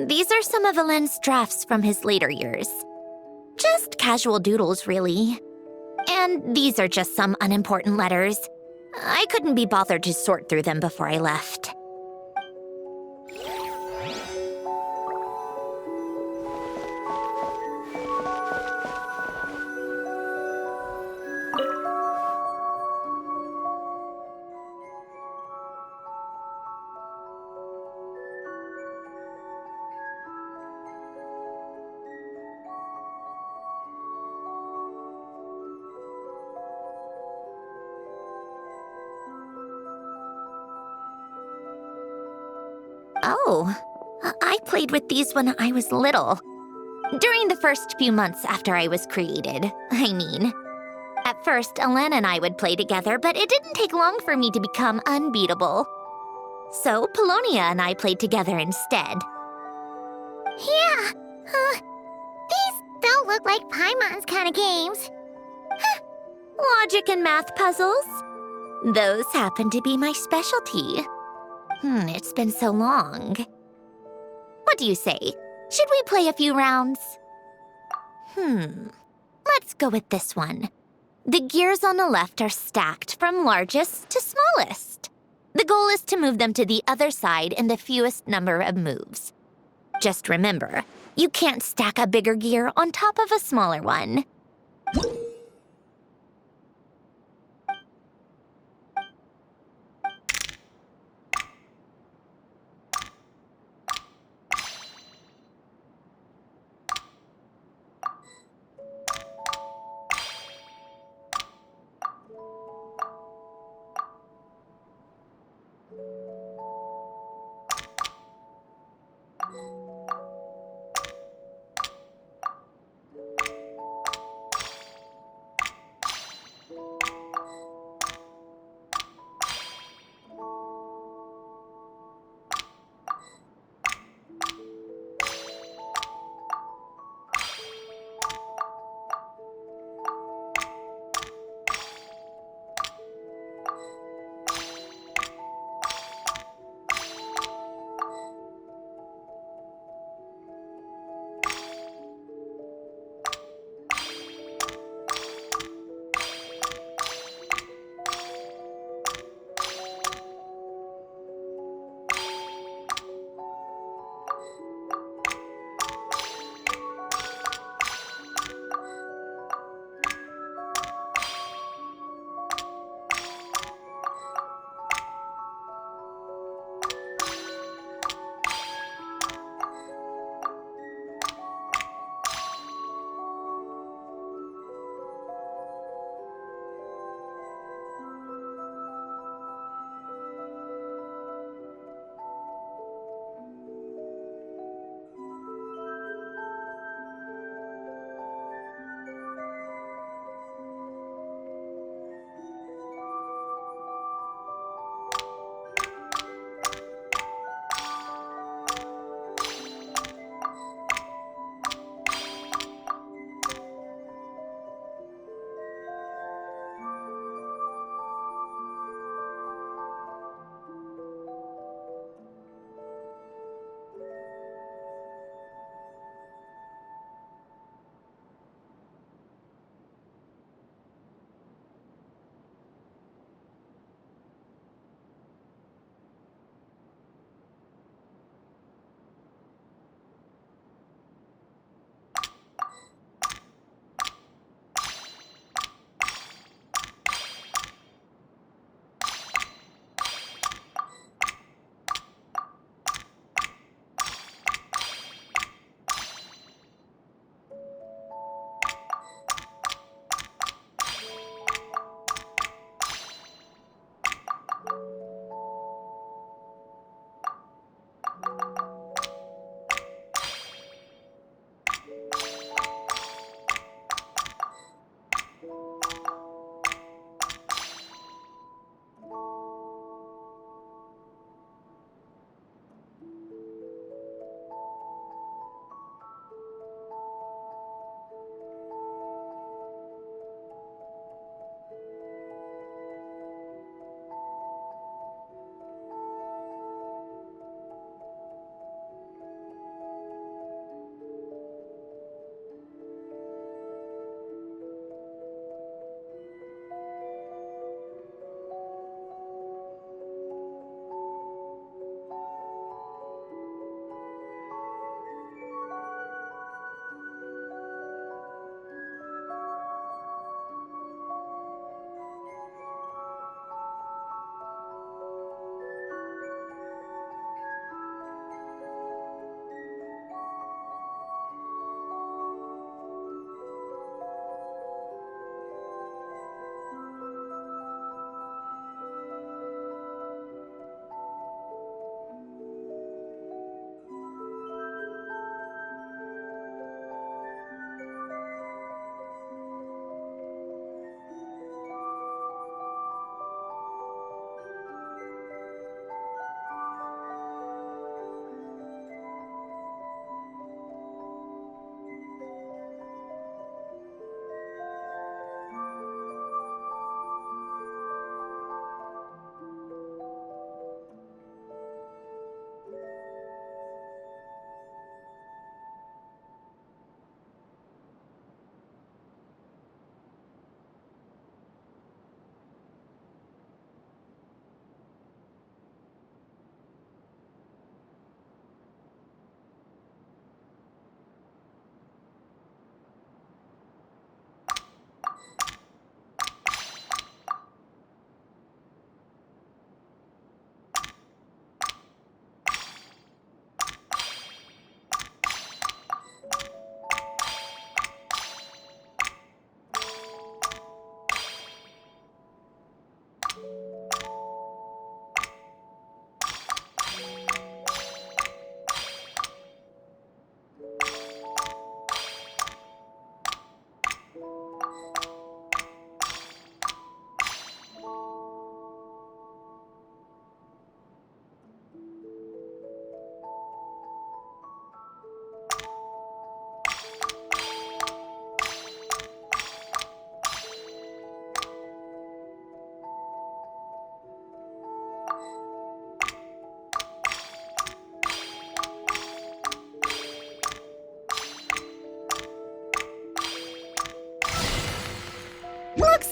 These are some of Alen's drafts from his later years. Just casual doodles, really. And these are just some unimportant letters. I couldn't be bothered to sort through them before I left. Oh, I played with these when I was little. During the first few months after I was created, I mean. At first, Alen and I would play together, but it didn't take long for me to become unbeatable. So, Polonia and I played together instead. Yeah, these don't look like Paimon's kind of games. Logic and math puzzles? Those happen to be my specialty. It's been so long. What do you say? Should we play a few rounds? Let's go with this one. The gears on the left are stacked from largest to smallest. The goal is to move them to the other side in the fewest number of moves. Just remember, you can't stack a bigger gear on top of a smaller one.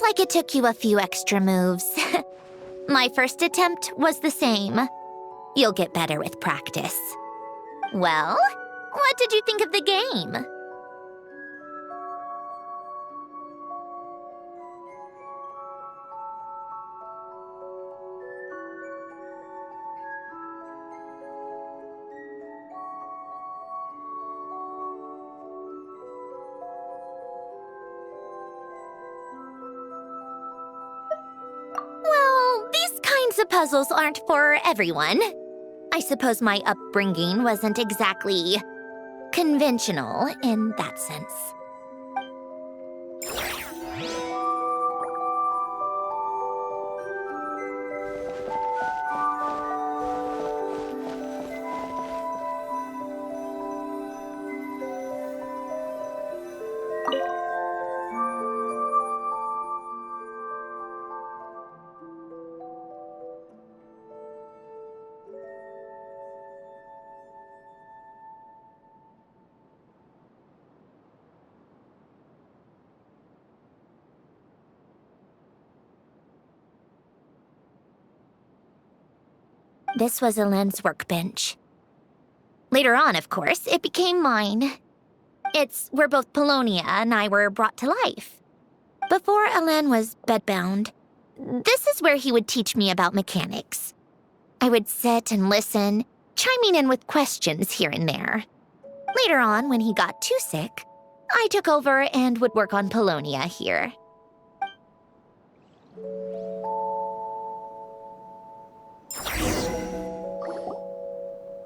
like it took you a few extra moves. My first attempt was the same. You'll get better with practice. Well, what did you think of the game? Well, these kinds of puzzles aren't for everyone. I suppose my upbringing wasn't exactly conventional in that sense. This was Elaine's workbench. Later on, of course, it became mine. It's where both Polonia and I were brought to life. Before Elaine was bedbound, this is where he would teach me about mechanics. I would sit and listen, chiming in with questions here and there. Later on, when he got too sick, I took over and would work on Polonia here.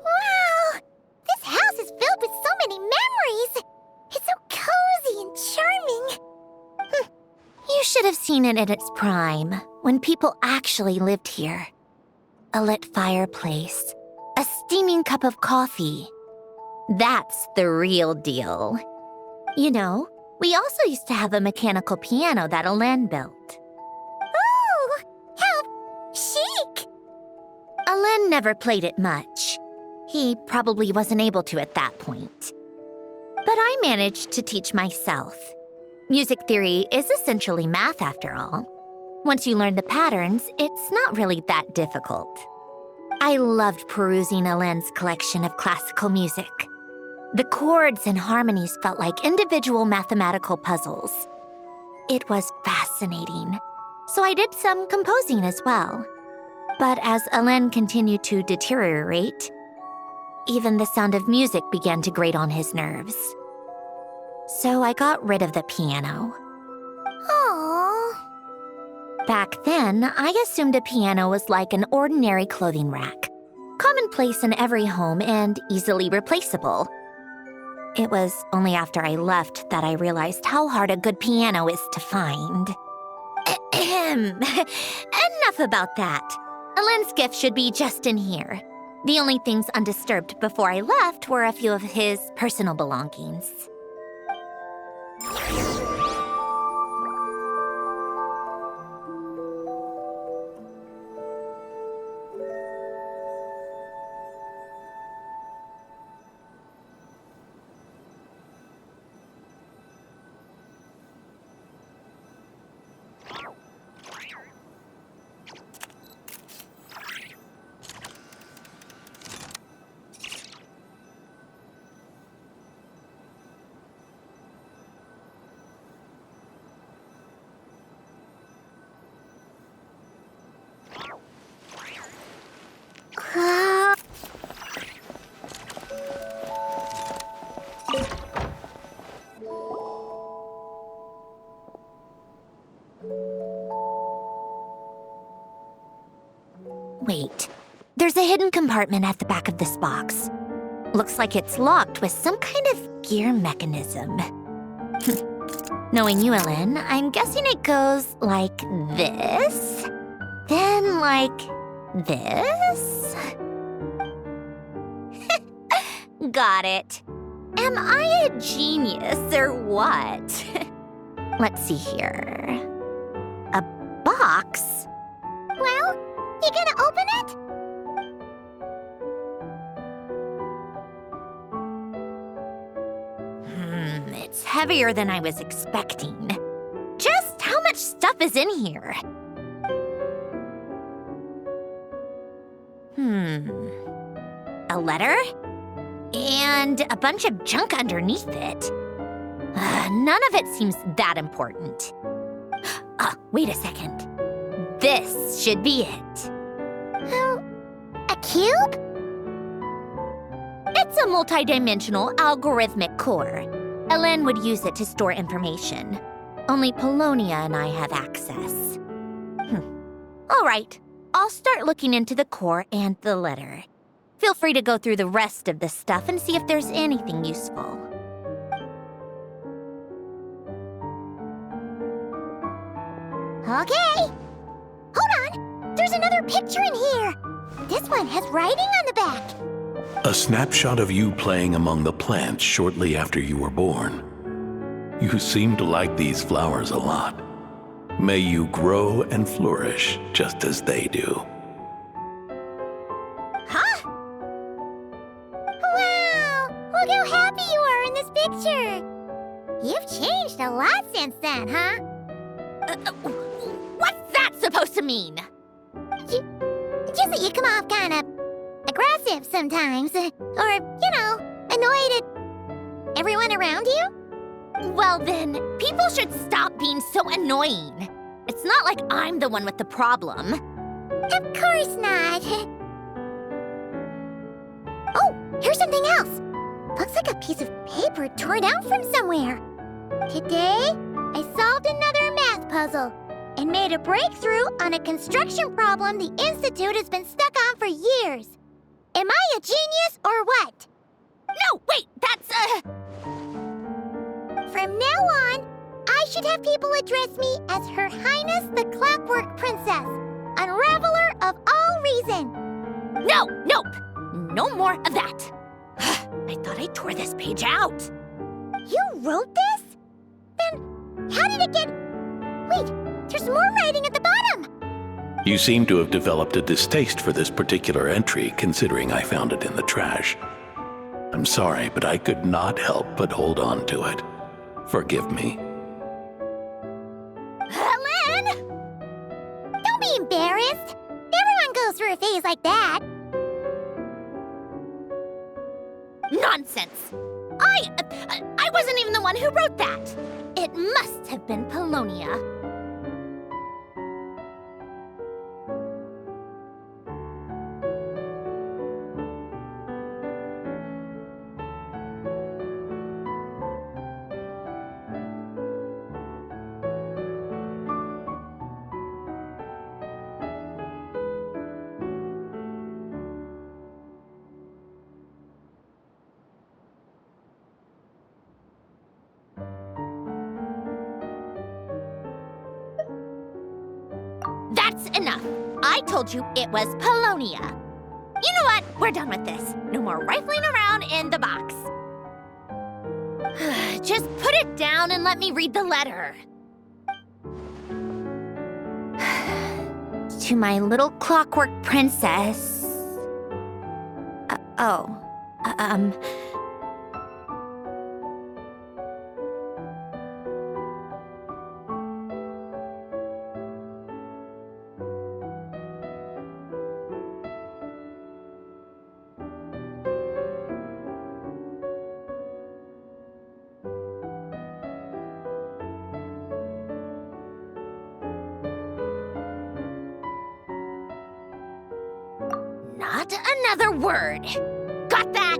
Wow! This house is filled with so many memories! It's so cozy and charming! You should have seen it in its prime, when people actually lived here. A lit fireplace, a steaming cup of coffee. That's the real deal. You know, we also used to have a mechanical piano that Elaine built. Ooh! How chic! Elaine never played it much. He probably wasn't able to at that point. But I managed to teach myself. Music theory is essentially math after all. Once you learn the patterns, it's not really that difficult. I loved perusing Elaine's collection of classical music. The chords and harmonies felt like individual mathematical puzzles. It was fascinating, so I did some composing as well. But as Elaine continued to deteriorate, even the sound of music began to grate on his nerves. So I got rid of the piano. Aww. Back then, I assumed a piano was like an ordinary clothing rack, commonplace in every home and easily replaceable. It was only after I left that I realized how hard a good piano is to find. Enough about that. Elaine's gift should be just in here. The only things undisturbed before I left were a few of his personal belongings. Wait, there's a hidden compartment at the back of this box. Looks like it's locked with some kind of gear mechanism. Knowing you, Elaine, I'm guessing it goes like this, then like this. Got it. Am I a genius or what? Let's see here. A box? Well, you gonna open it? It's heavier than I was expecting. Just how much stuff is in here? A letter? And a bunch of junk underneath it. None of it seems that important. Wait a second. This should be it. A cube? It's a multidimensional algorithmic core. Ellen would use it to store information. Only Polonia and I have access. All right, I'll start looking into the core and the letter. Feel free to go through the rest of the stuff and see if there's anything useful. Okay. Hold on. There's another picture in here. This one has writing on the back. A snapshot of you playing among the plants shortly after you were born. You seem to like these flowers a lot. May you grow and flourish just as they do. Huh? Wow! Look how happy you are in this picture. You've changed a lot since then, huh? What's that supposed to mean? Just that you come off kind of aggressive sometimes. Or, annoyed at everyone around you. Well then, people should stop being so annoying. It's not like I'm the one with the problem. Of course not. Oh, here's something else. Looks like a piece of paper torn out from somewhere. Today, I solved another math puzzle and made a breakthrough on a construction problem the Institute has been stuck on for years. Am I a genius or what? No, wait, that's From now on, I should have people address me as Her Highness the Clockwork Princess, unraveler of all reason. Nope. No more of that. I thought I tore this page out. You wrote this? Then how did it get... Wait, there's more writing at the bottom. You seem to have developed a distaste for this particular entry, considering I found it in the trash. I'm sorry, but I could not help but hold on to it. Forgive me. Helen! Don't be embarrassed. Everyone goes through a phase like that. Nonsense! I wasn't even the one who wrote that. It must have been Polonia. That's enough. I told you it was Polonia. You know what? We're done with this. No more rifling around in the box. Just put it down and let me read the letter. To my little clockwork princess. Not another word. Got that?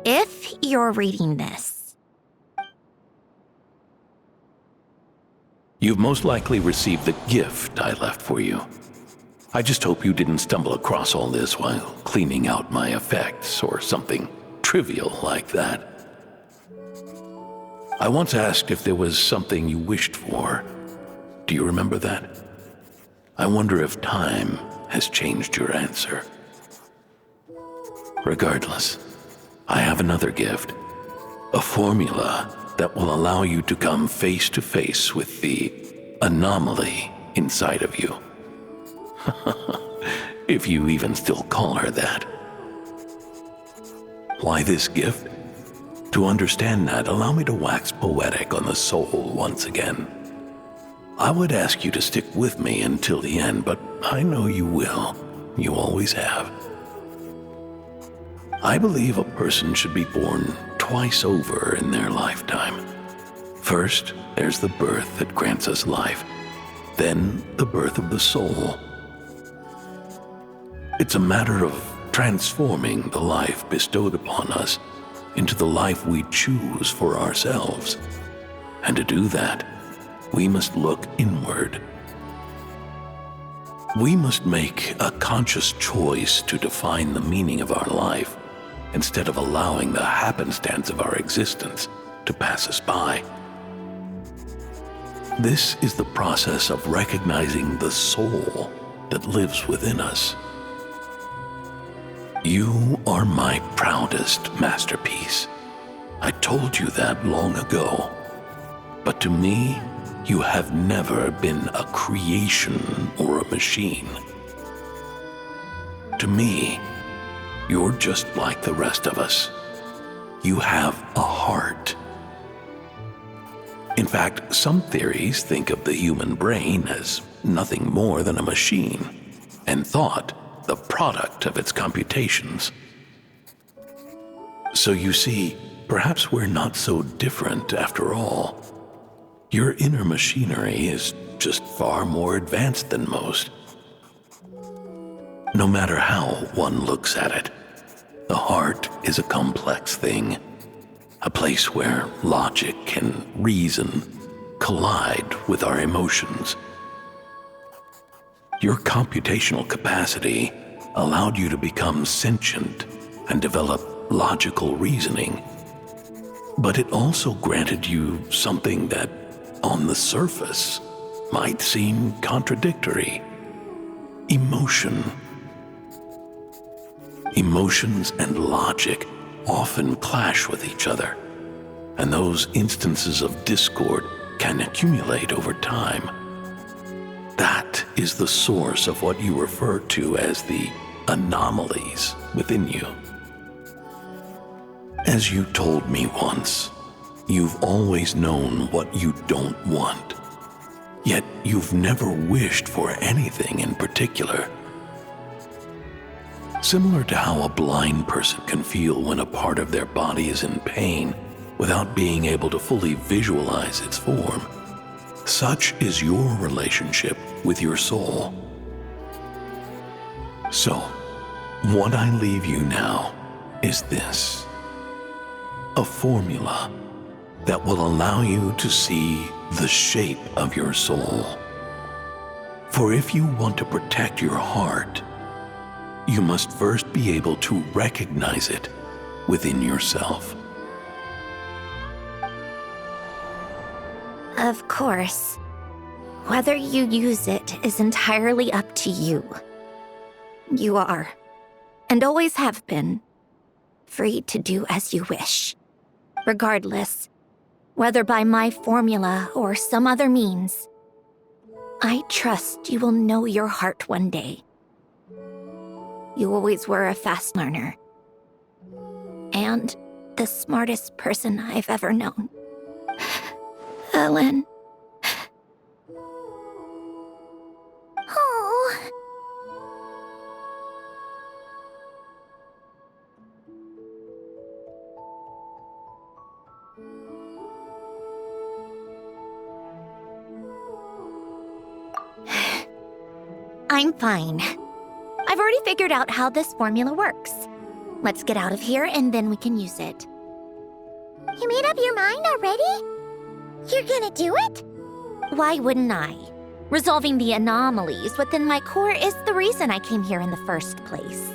If you're reading this, You've most likely received the gift I left for you. I just hope you didn't stumble across all this while cleaning out my effects or something trivial like that. I once asked if there was something you wished for. Do you remember that? I wonder if time has changed your answer. Regardless, I have another gift. A formula that will allow you to come face to face with the anomaly inside of you. If you even still call her that. Why this gift? To understand that, allow me to wax poetic on the soul once again. I would ask you to stick with me until the end, but I know you will. You always have. I believe a person should be born twice over in their lifetime. First, there's the birth that grants us life, then the birth of the soul. It's a matter of transforming the life bestowed upon us into the life we choose for ourselves. And to do that, we must look inward. We must make a conscious choice to define the meaning of our life instead of allowing the happenstance of our existence to pass us by. This is the process of recognizing the soul that lives within us. You are my proudest masterpiece. I told you that long ago. But to me, you have never been a creation or a machine. To me, you're just like the rest of us. You have a heart. In fact, some theories think of the human brain as nothing more than a machine, and thought the product of its computations. So you see, perhaps we're not so different after all. Your inner machinery is just far more advanced than most. No matter how one looks at it, the heart is a complex thing, a place where logic and reason collide with our emotions. Your computational capacity allowed you to become sentient and develop logical reasoning, but it also granted you something that, on the surface, might seem contradictory: emotion. Emotions and logic often clash with each other, and those instances of discord can accumulate over time. That is the source of what you refer to as the anomalies within you. As you told me once, you've always known what you don't want, yet you've never wished for anything in particular. Similar to how a blind person can feel when a part of their body is in pain without being able to fully visualize its form, such is your relationship with your soul. So, what I leave you now is this: a formula that will allow you to see the shape of your soul. For if you want to protect your heart, you must first be able to recognize it within yourself. Of course. Whether you use it is entirely up to you. You are, and always have been, free to do as you wish. Regardless, whether by my formula or some other means, I trust you will know your heart one day. You always were a fast learner, and the smartest person I've ever known. Ellen. Oh. I'm fine. I've already figured out how this formula works. Let's get out of here and then we can use it. You made up your mind already? You're gonna do it? Why wouldn't I? Resolving the anomalies within my core is the reason I came here in the first place.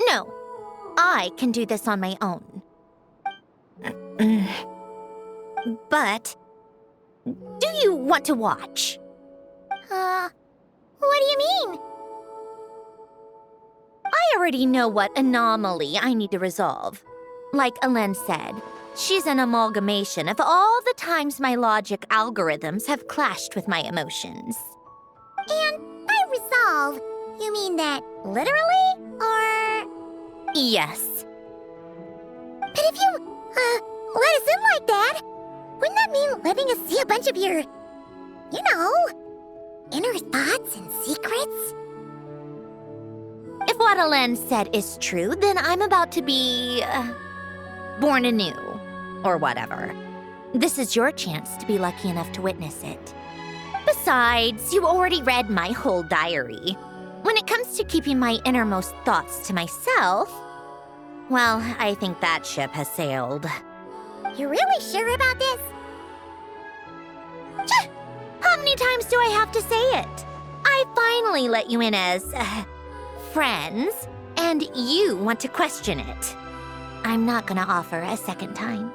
No, I can do this on my own. But, do you want to watch? What do you mean? I already know what anomaly I need to resolve. Like Alen said, she's an amalgamation of all the times my logic algorithms have clashed with my emotions. And by resolve, you mean that literally? Or... Yes. But if you, let us in like that, wouldn't that mean letting us see a bunch of your, inner thoughts and secrets? If what Alen said is true, then I'm about to be... born anew. Or whatever. This is your chance to be lucky enough to witness it. Besides, you already read my whole diary. When it comes to keeping my innermost thoughts to myself, well, I think that ship has sailed. You're really sure about this? How many times do I have to say it? I finally let you in as, friends, and you want to question it. I'm not gonna offer a second time.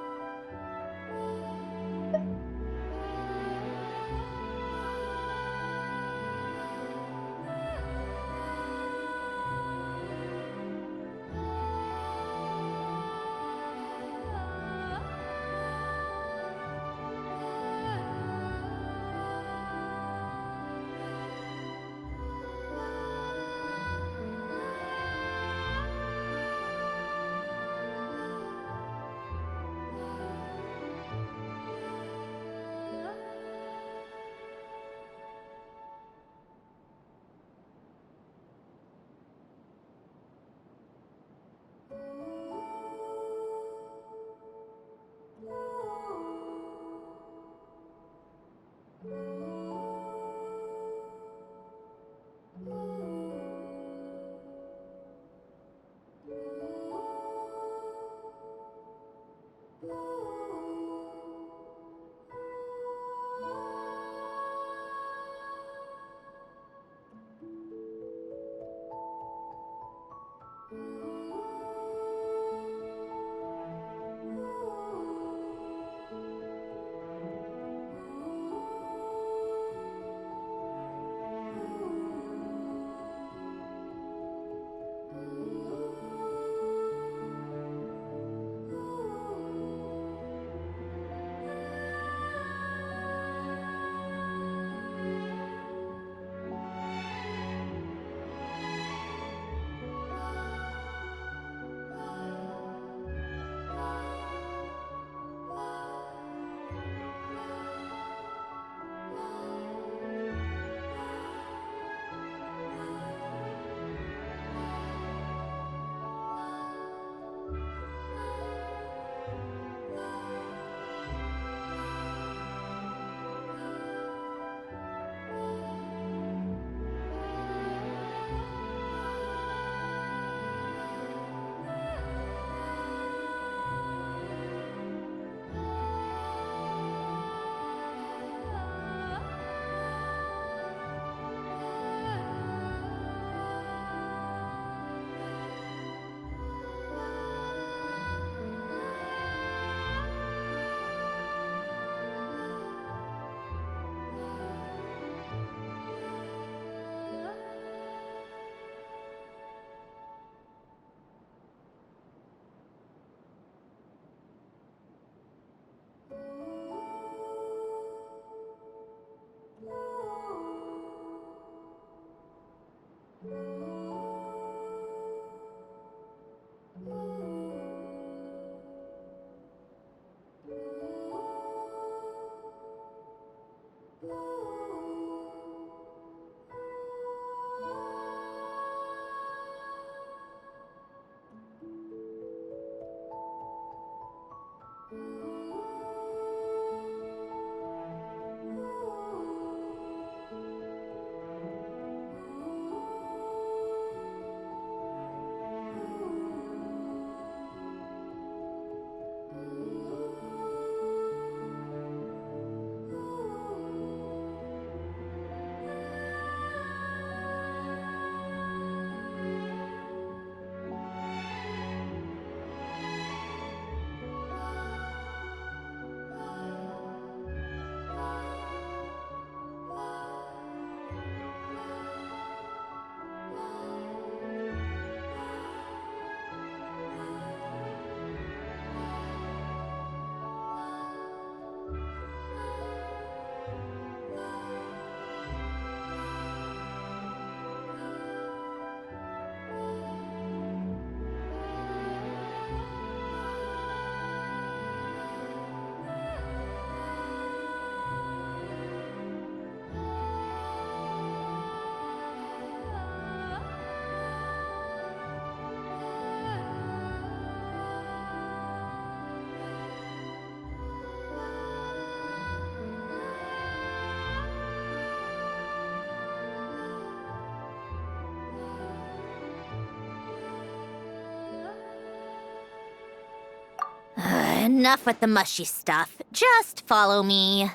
Enough with the mushy stuff. Just follow me.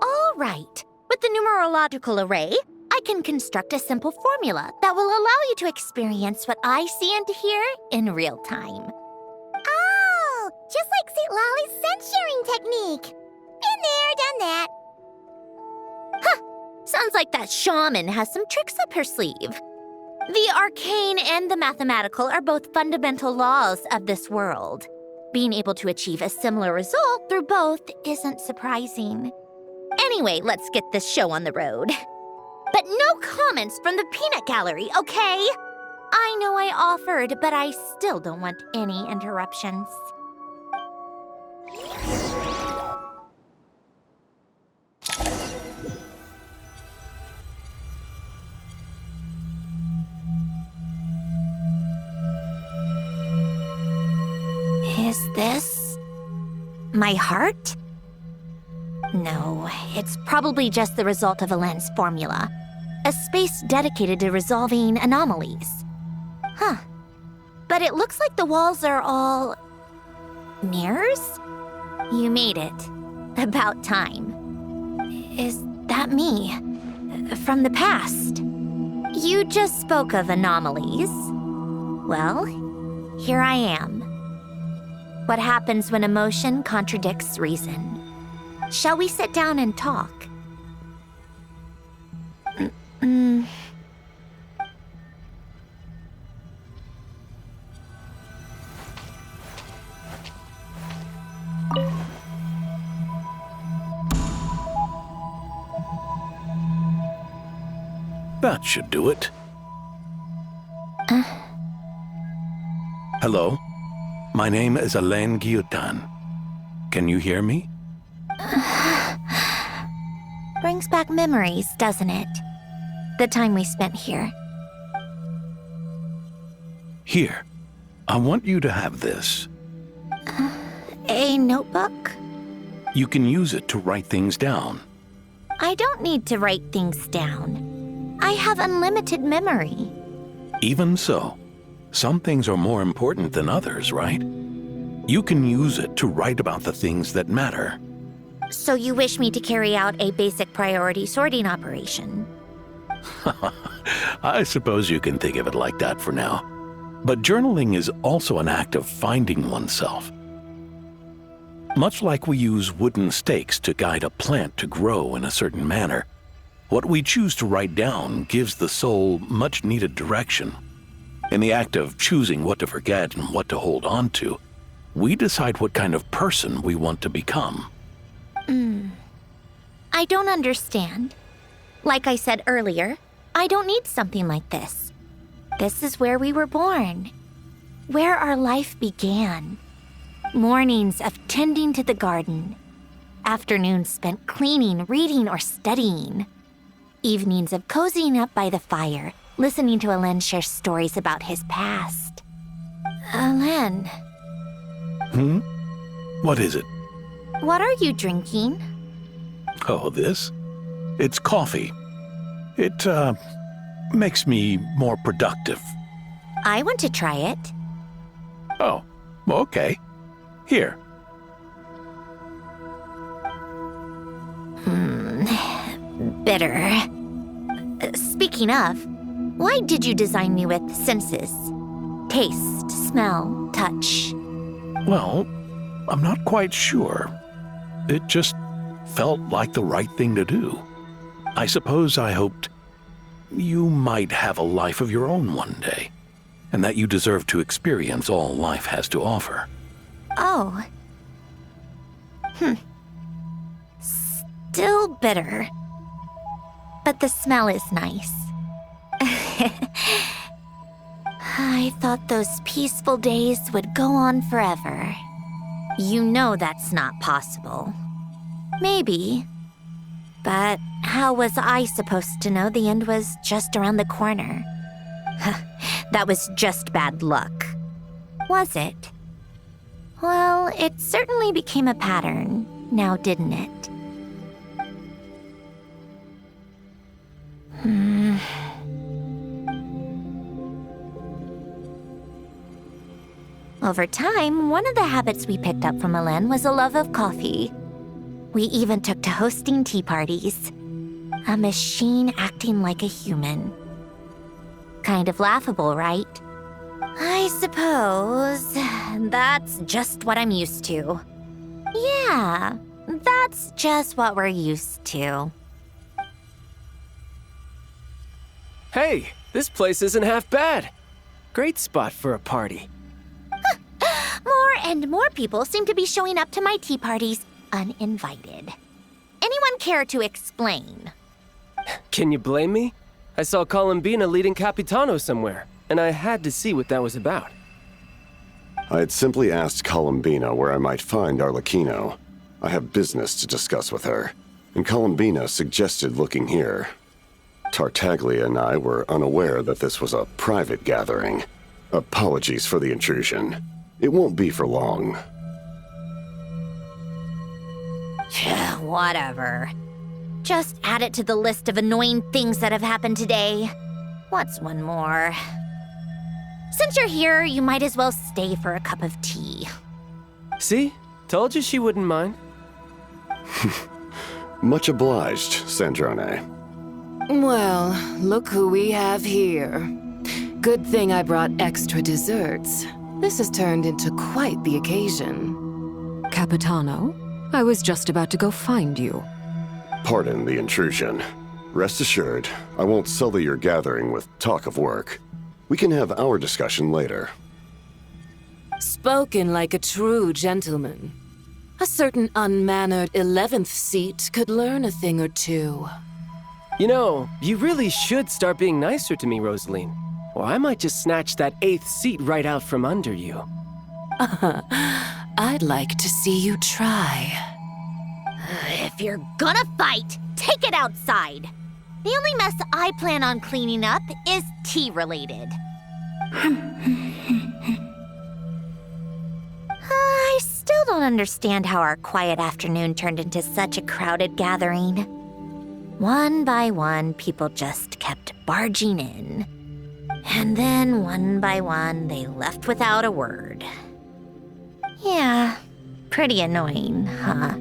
All right. With the numerological array, I can construct a simple formula that will allow you to experience what I see and hear in real time. Oh, just like St. Lolly's scent-sharing technique. Been there, done that. Sounds like that shaman has some tricks up her sleeve. The arcane and the mathematical are both fundamental laws of this world. Being able to achieve a similar result through both isn't surprising. Anyway, let's get this show on the road. But no comments from the peanut gallery, okay? I know I offered, but I still don't want any interruptions. Is this my heart? No, it's probably just the result of Alain's formula. A space dedicated to resolving anomalies. Huh. But it looks like the walls are all... mirrors? You made it. About time. Is that me? From the past? You just spoke of anomalies. Well, here I am. What happens when emotion contradicts reason? Shall we sit down and talk? That should do it. Hello? My name is Alain Guillotin. Can you hear me? Brings back memories, doesn't it? The time we spent here. Here. I want you to have this. A notebook? You can use it to write things down. I don't need to write things down. I have unlimited memory. Even so, some things are more important than others, right? You can use it to write about the things that matter. So you wish me to carry out a basic priority sorting operation? I suppose you can think of it like that for now. But journaling is also an act of finding oneself. Much like we use wooden stakes to guide a plant to grow in a certain manner, what we choose to write down gives the soul much-needed direction. In the act of choosing what to forget and what to hold on to, we decide what kind of person we want to become. I don't understand. Like I said earlier, I don't need something like this. This is where we were born, where our life began. Mornings of tending to the garden, afternoons spent cleaning, reading, or studying, evenings of cozying up by the fire, listening to Alain share stories about his past. Alain. What is it? What are you drinking? Oh, this? It's coffee. It, makes me more productive. I want to try it. Oh, okay. Here. Bitter. Speaking of, why did you design me with senses? Taste, smell, touch. Well, I'm not quite sure. It just felt like the right thing to do. I suppose I hoped you might have a life of your own one day, and that you deserve to experience all life has to offer. Oh. Still bitter. But the smell is nice. I thought those peaceful days would go on forever. You know that's not possible. Maybe. But how was I supposed to know the end was just around the corner? That was just bad luck. Was it? Well, it certainly became a pattern, now didn't it? Over time, one of the habits we picked up from Elen was a love of coffee. We even took to hosting tea parties. A machine acting like a human. Kind of laughable, right? I suppose that's just what I'm used to. Yeah, that's just what we're used to. Hey, this place isn't half bad. Great spot for a party. More and more people seem to be showing up to my tea parties uninvited. Anyone care to explain? Can you blame me? I saw Columbina leading Capitano somewhere, and I had to see what that was about. I had simply asked Columbina where I might find Arlecchino. I have business to discuss with her, and Columbina suggested looking here. Tartaglia and I were unaware that this was a private gathering. Apologies for the intrusion. It won't be for long. Whatever. Just add it to the list of annoying things that have happened today. What's one more? Since you're here, you might as well stay for a cup of tea. See? Told you she wouldn't mind. Much obliged, Sandrone. Well, look who we have here. Good thing I brought extra desserts. This has turned into quite the occasion. Capitano, I was just about to go find you. Pardon the intrusion. Rest assured, I won't sully your gathering with talk of work. We can have our discussion later. Spoken like a true gentleman. A certain unmannered 11th seat could learn a thing or two. You know, you really should start being nicer to me, Rosaline. Or I might just snatch that 8th seat right out from under you. I'd like to see you try. If you're gonna fight, take it outside. The only mess I plan on cleaning up is tea-related. I still don't understand how our quiet afternoon turned into such a crowded gathering. One by one, people just kept barging in. And then, one by one, they left without a word. Yeah, pretty annoying, huh?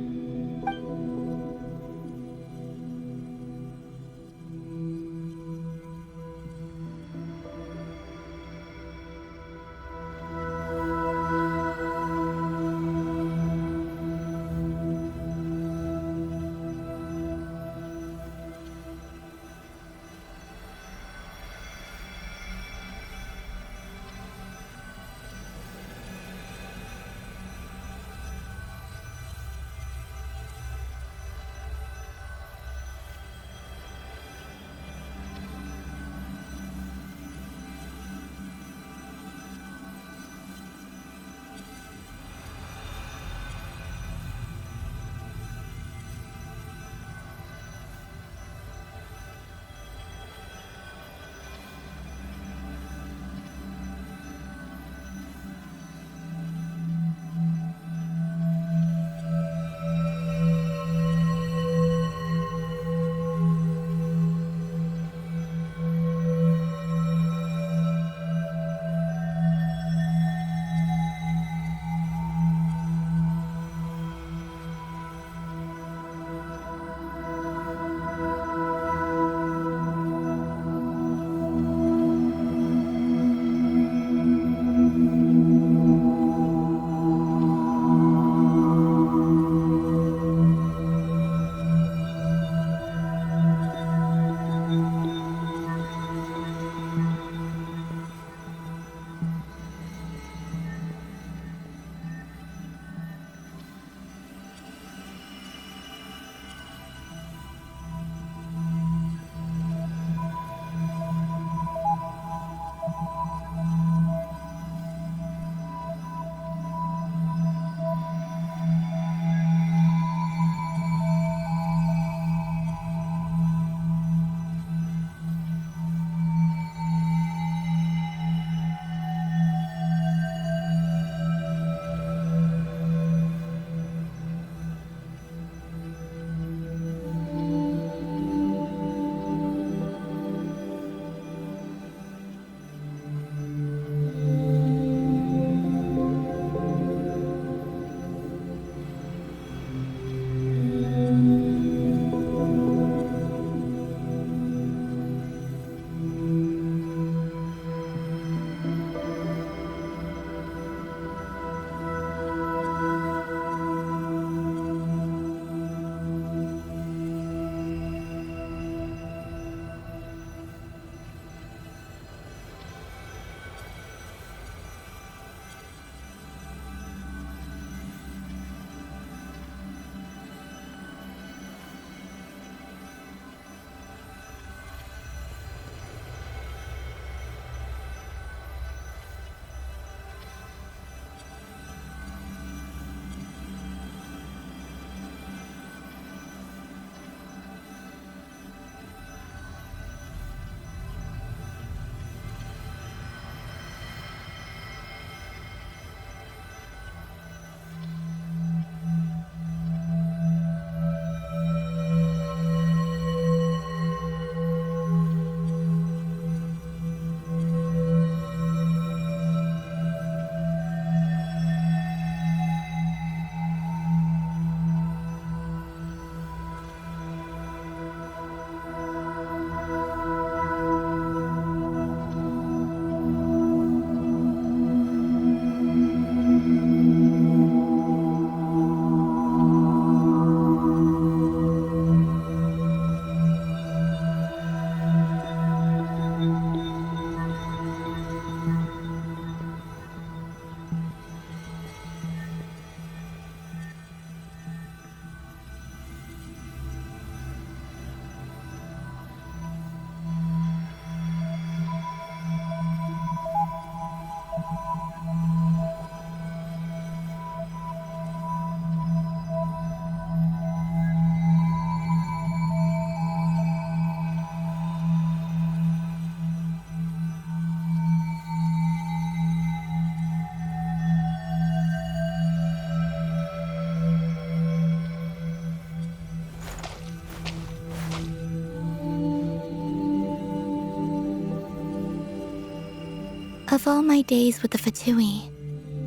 Of all my days with the Fatui,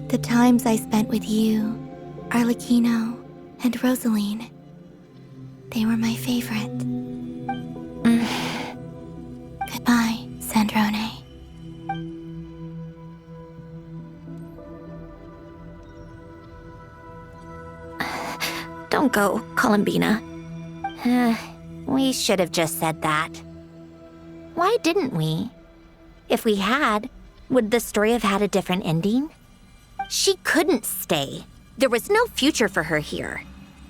the times I spent with you, Arlecchino, and Rosaline, they were my favorite. Goodbye, Sandrone. Don't go, Columbina. We should have just said that. Why didn't we? If we had, would the story have had a different ending? She couldn't stay. There was no future for her here.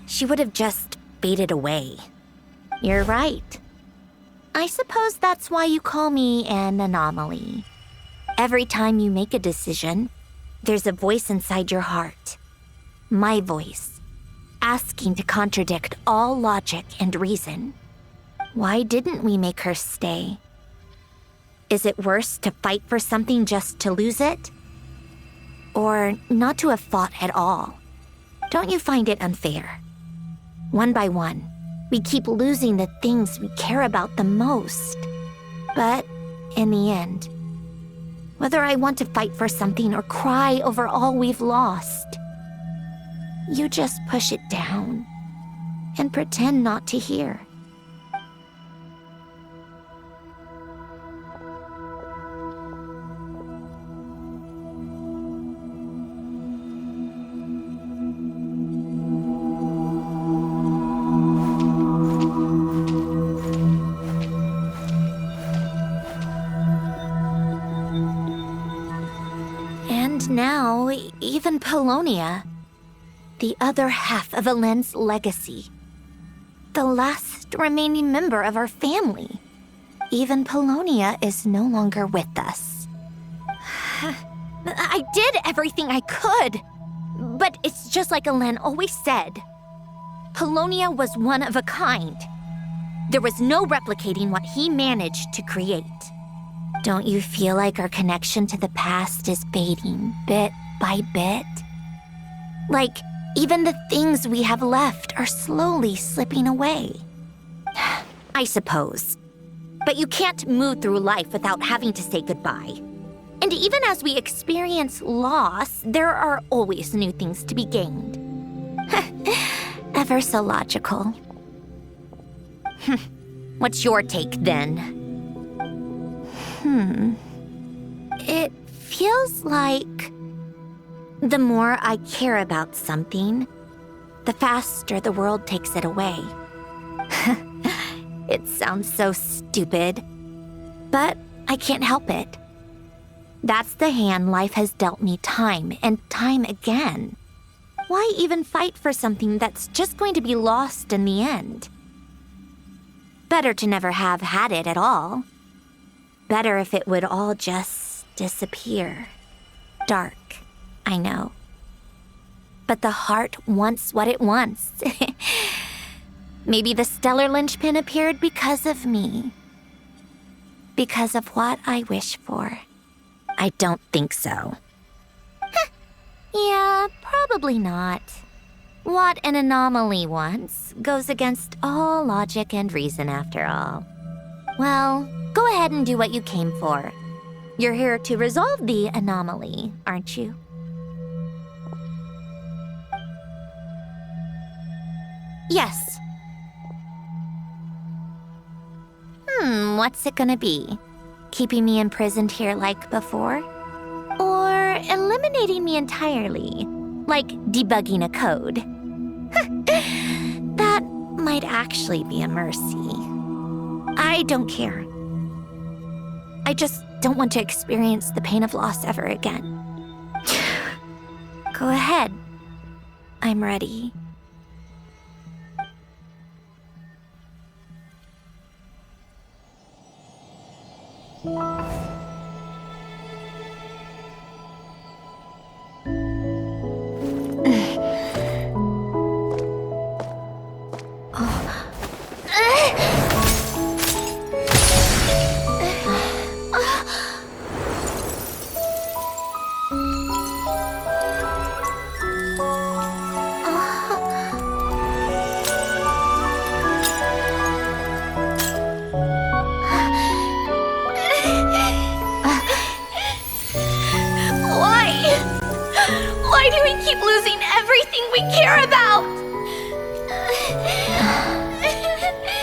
She would have just faded away. You're right. I suppose that's why you call me an anomaly. Every time you make a decision, there's a voice inside your heart. My voice, asking to contradict all logic and reason. Why didn't we make her stay? Is it worse to fight for something just to lose it? Or not to have fought at all? Don't you find it unfair? One by one, we keep losing the things we care about the most. But in the end, whether I want to fight for something or cry over all we've lost, you just push it down and pretend not to hear. And now, even Polonia, the other half of Elend's legacy, the last remaining member of our family, even Polonia is no longer with us. I did everything I could, but it's just like Elend always said. Polonia was one of a kind. There was no replicating what he managed to create. Don't you feel like our connection to the past is fading bit by bit? Like, even the things we have left are slowly slipping away. I suppose. But you can't move through life without having to say goodbye. And even as we experience loss, there are always new things to be gained. Ever so logical. What's your take then? It feels like the more I care about something, the faster the world takes it away. It sounds so stupid, but I can't help it. That's the hand life has dealt me time and time again. Why even fight for something that's just going to be lost in the end? Better to never have had it at all. Better if it would all just disappear. Dark, I know. But the heart wants what it wants. Maybe the stellar linchpin appeared because of me. Because of what I wish for. I don't think so. Yeah, probably not. What an anomaly wants goes against all logic and reason after all. Well, go ahead and do what you came for. You're here to resolve the anomaly, aren't you? Yes. What's it gonna be? Keeping me imprisoned here like before? Or eliminating me entirely, like debugging a code? That might actually be a mercy. I don't care. I just don't want to experience the pain of loss ever again. Go ahead. I'm ready.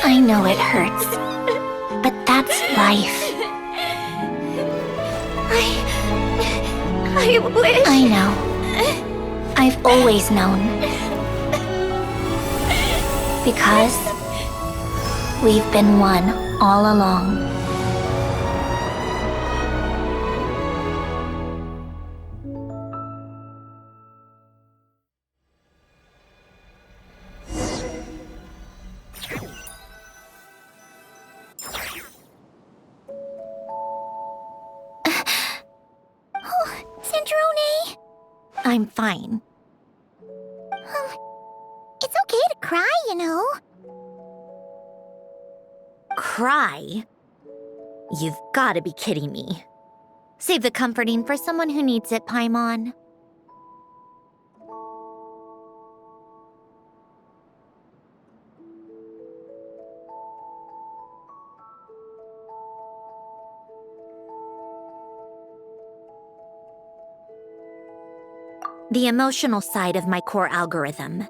I know it hurts, but that's life. I wish... I know. I've always known. Because we've been one all along. Cendrone! I'm fine. It's okay to cry, you know. Cry? You've got to be kidding me. Save the comforting for someone who needs it, Paimon. The emotional side of my core algorithm.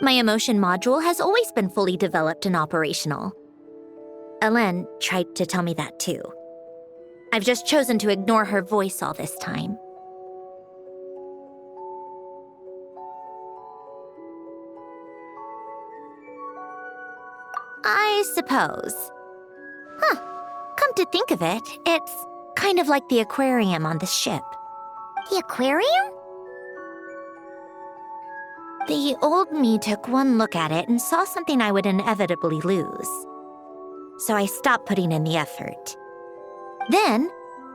My emotion module has always been fully developed and operational. Ellen tried to tell me that too. I've just chosen to ignore her voice all this time. I suppose. Come to think of it, it's kind of like the aquarium on the ship. The aquarium? The old me took one look at it and saw something I would inevitably lose. So I stopped putting in the effort. Then,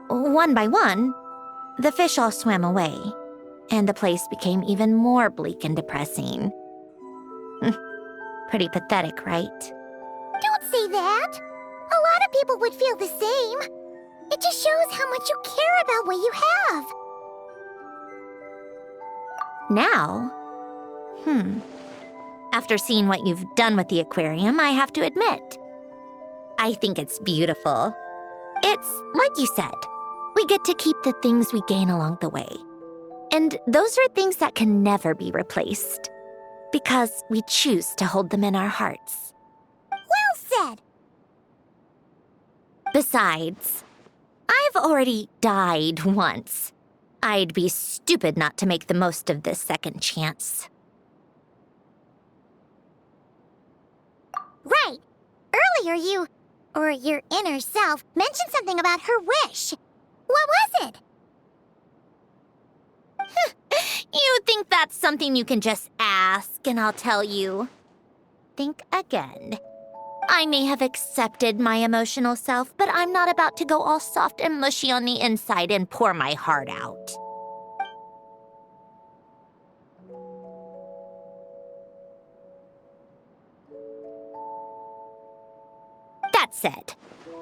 one by one, the fish all swam away, and the place became even more bleak and depressing. Pretty pathetic, right? Don't say that. A lot of people would feel the same. It just shows how much you care about what you have. Now? After seeing what you've done with the aquarium, I have to admit, I think it's beautiful. It's like you said, we get to keep the things we gain along the way. And those are things that can never be replaced, because we choose to hold them in our hearts. Well said. Besides, I've already died once. I'd be stupid not to make the most of this second chance. Right. Earlier you, or your inner self, mentioned something about her wish. What was it? You think that's something you can just ask and I'll tell you? Think again. I may have accepted my emotional self, but I'm not about to go all soft and mushy on the inside and pour my heart out. That said,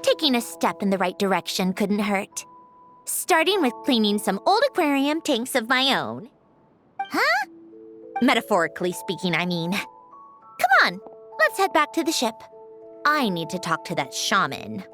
taking a step in the right direction couldn't hurt. Starting with cleaning some old aquarium tanks of my own. Huh? Metaphorically speaking, I mean. Come on, let's head back to the ship. I need to talk to that shaman.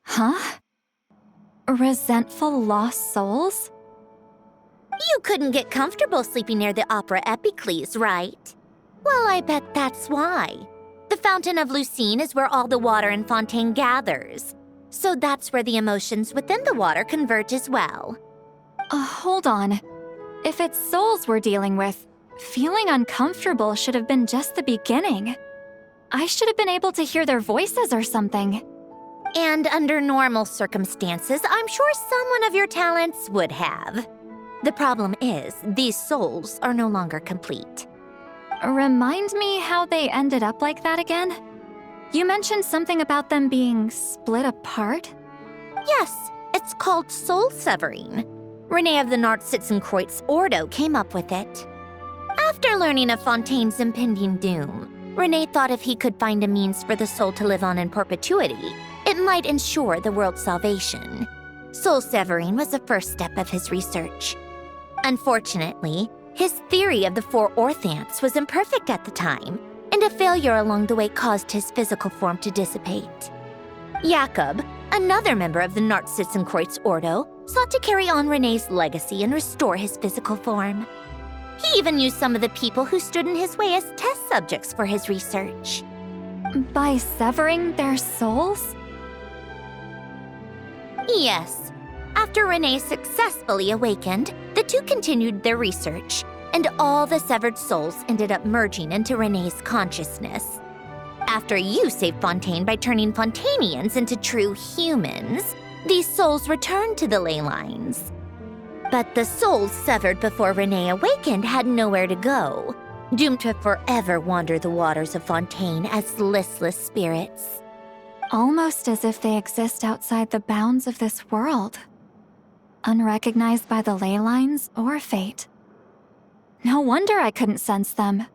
Huh? Resentful lost souls? You couldn't get comfortable sleeping near the Opera Epicles, right? Well, I bet that's why. The Fountain of Lucine is where all the water in Fontaine gathers. So that's where the emotions within the water converge as well. Hold on. If it's souls we're dealing with, feeling uncomfortable should have been just the beginning. I should have been able to hear their voices or something. And under normal circumstances, I'm sure someone of your talents would have. The problem is, these souls are no longer complete. Remind me how they ended up like that again? You mentioned something about them being split apart? Yes, it's called soul severing. Renee of the Nartsitzenkreuz Ordo came up with it. After learning of Fontaine's impending doom, Renee thought if he could find a means for the soul to live on in perpetuity, it might ensure the world's salvation. Soul severing was the first step of his research. Unfortunately, his theory of the four orthants was imperfect at the time, and a failure along the way caused his physical form to dissipate. Jakob, another member of the Nartsitzenkreuz Ordo, sought to carry on Renee's legacy and restore his physical form. He even used some of the people who stood in his way as test subjects for his research. By severing their souls? Yes. After Renee successfully awakened, the two continued their research, and all the severed souls ended up merging into Renee's consciousness. After you saved Fontaine by turning Fontainians into true humans, these souls returned to the ley lines. But the souls severed before Renee awakened had nowhere to go, doomed to forever wander the waters of Fontaine as listless spirits. Almost as if they exist outside the bounds of this world. Unrecognized by the ley lines or fate. No wonder I couldn't sense them.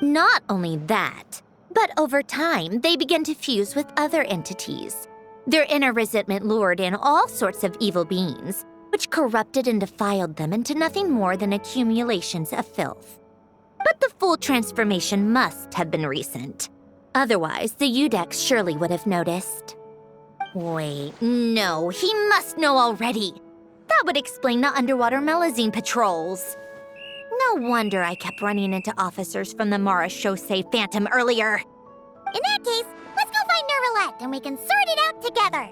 Not only that, but over time, they began to fuse with other entities. Their inner resentment lured in all sorts of evil beings, which corrupted and defiled them into nothing more than accumulations of filth. But the full transformation must have been recent. Otherwise, the Udex surely would have noticed. Wait, no, he must know already. That would explain the underwater melazine patrols. No wonder I kept running into officers from the Mara Chaussee Phantom earlier. In that case, let's go find Nervalette and we can sort it out together.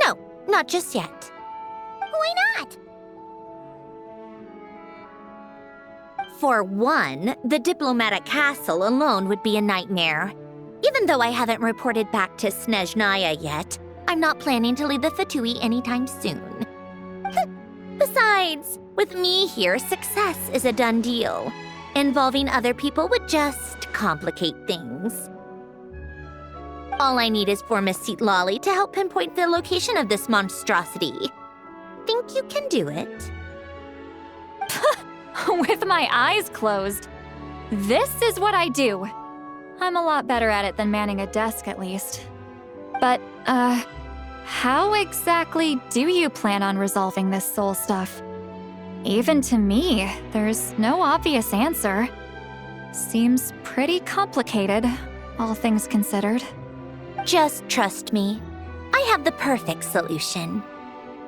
No, not just yet. Why not? For one, the diplomatic castle alone would be a nightmare. Even though I haven't reported back to Snezhnaya yet, I'm not planning to leave the Fatui anytime soon. Besides, with me here, success is a done deal. Involving other people would just complicate things. All I need is for Miss Seat Lolly to help pinpoint the location of this monstrosity. Think you can do it? With my eyes closed. This is what I do. I'm a lot better at it than manning a desk, at least. But, how exactly do you plan on resolving this soul stuff? Even to me, there's no obvious answer. Seems pretty complicated, all things considered. Just trust me. I have the perfect solution.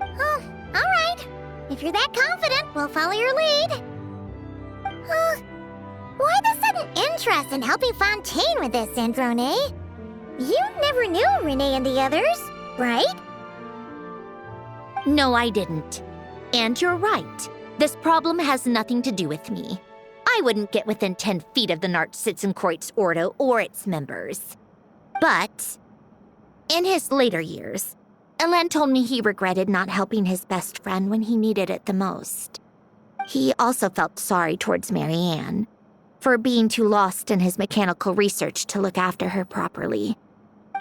Oh, all right. If you're that confident, we'll follow your lead. Why the sudden interest in helping Fontaine with this, Androne? You never knew Renee and the others, right? No, I didn't. And you're right. This problem has nothing to do with me. I wouldn't get within 10 feet of the Nartsitzenkreuz Ordo or its members. But in his later years, Elen told me he regretted not helping his best friend when he needed it the most. He also felt sorry towards Marianne for being too lost in his mechanical research to look after her properly.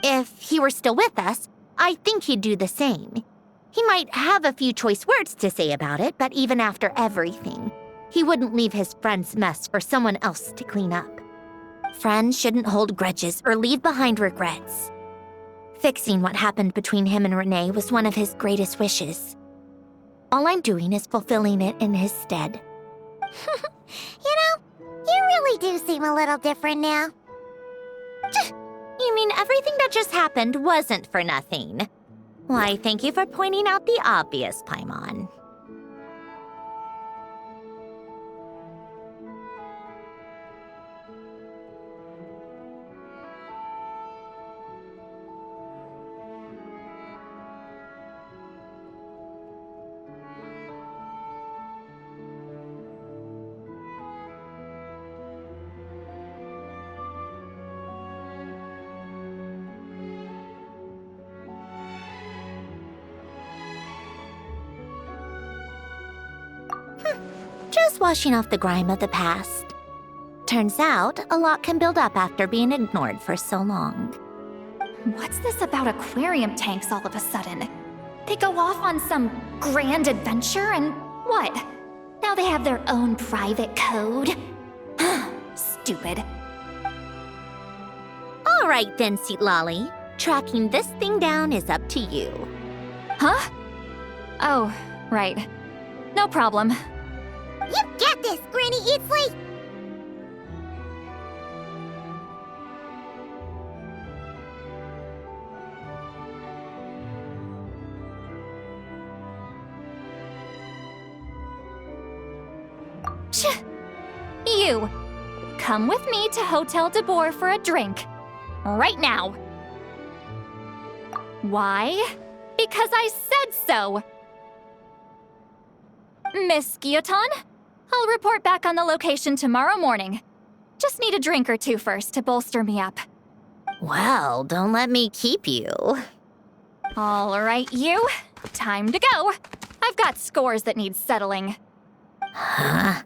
If he were still with us, I think he'd do the same. He might have a few choice words to say about it, but even after everything, he wouldn't leave his friend's mess for someone else to clean up. Friends shouldn't hold grudges or leave behind regrets. Fixing what happened between him and Renee was one of his greatest wishes. All I'm doing is fulfilling it in his stead. You know, you really do seem a little different now. You mean everything that just happened wasn't for nothing? Why, thank you for pointing out the obvious, Paimon. just washing off the grime of the past. Turns out, a lot can build up after being ignored for so long. What's this about aquarium tanks all of a sudden? They go off on some grand adventure and what? Now they have their own private code? Stupid. All right then, Lolly. Tracking this thing down is up to you. Huh? Oh, right. No problem. You get this, Granny Eatsley! You! Come with me to Hotel de Boer for a drink. Right now. Why? Because I said so! Miss Guillotin, I'll report back on the location tomorrow morning. Just need a drink or two first to bolster me up. Well, don't let me keep you. All right, you. Time to go. I've got scores that need settling. Huh?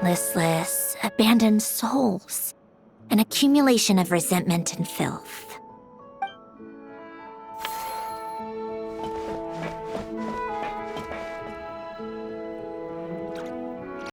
Listless, abandoned souls. An accumulation of resentment and filth.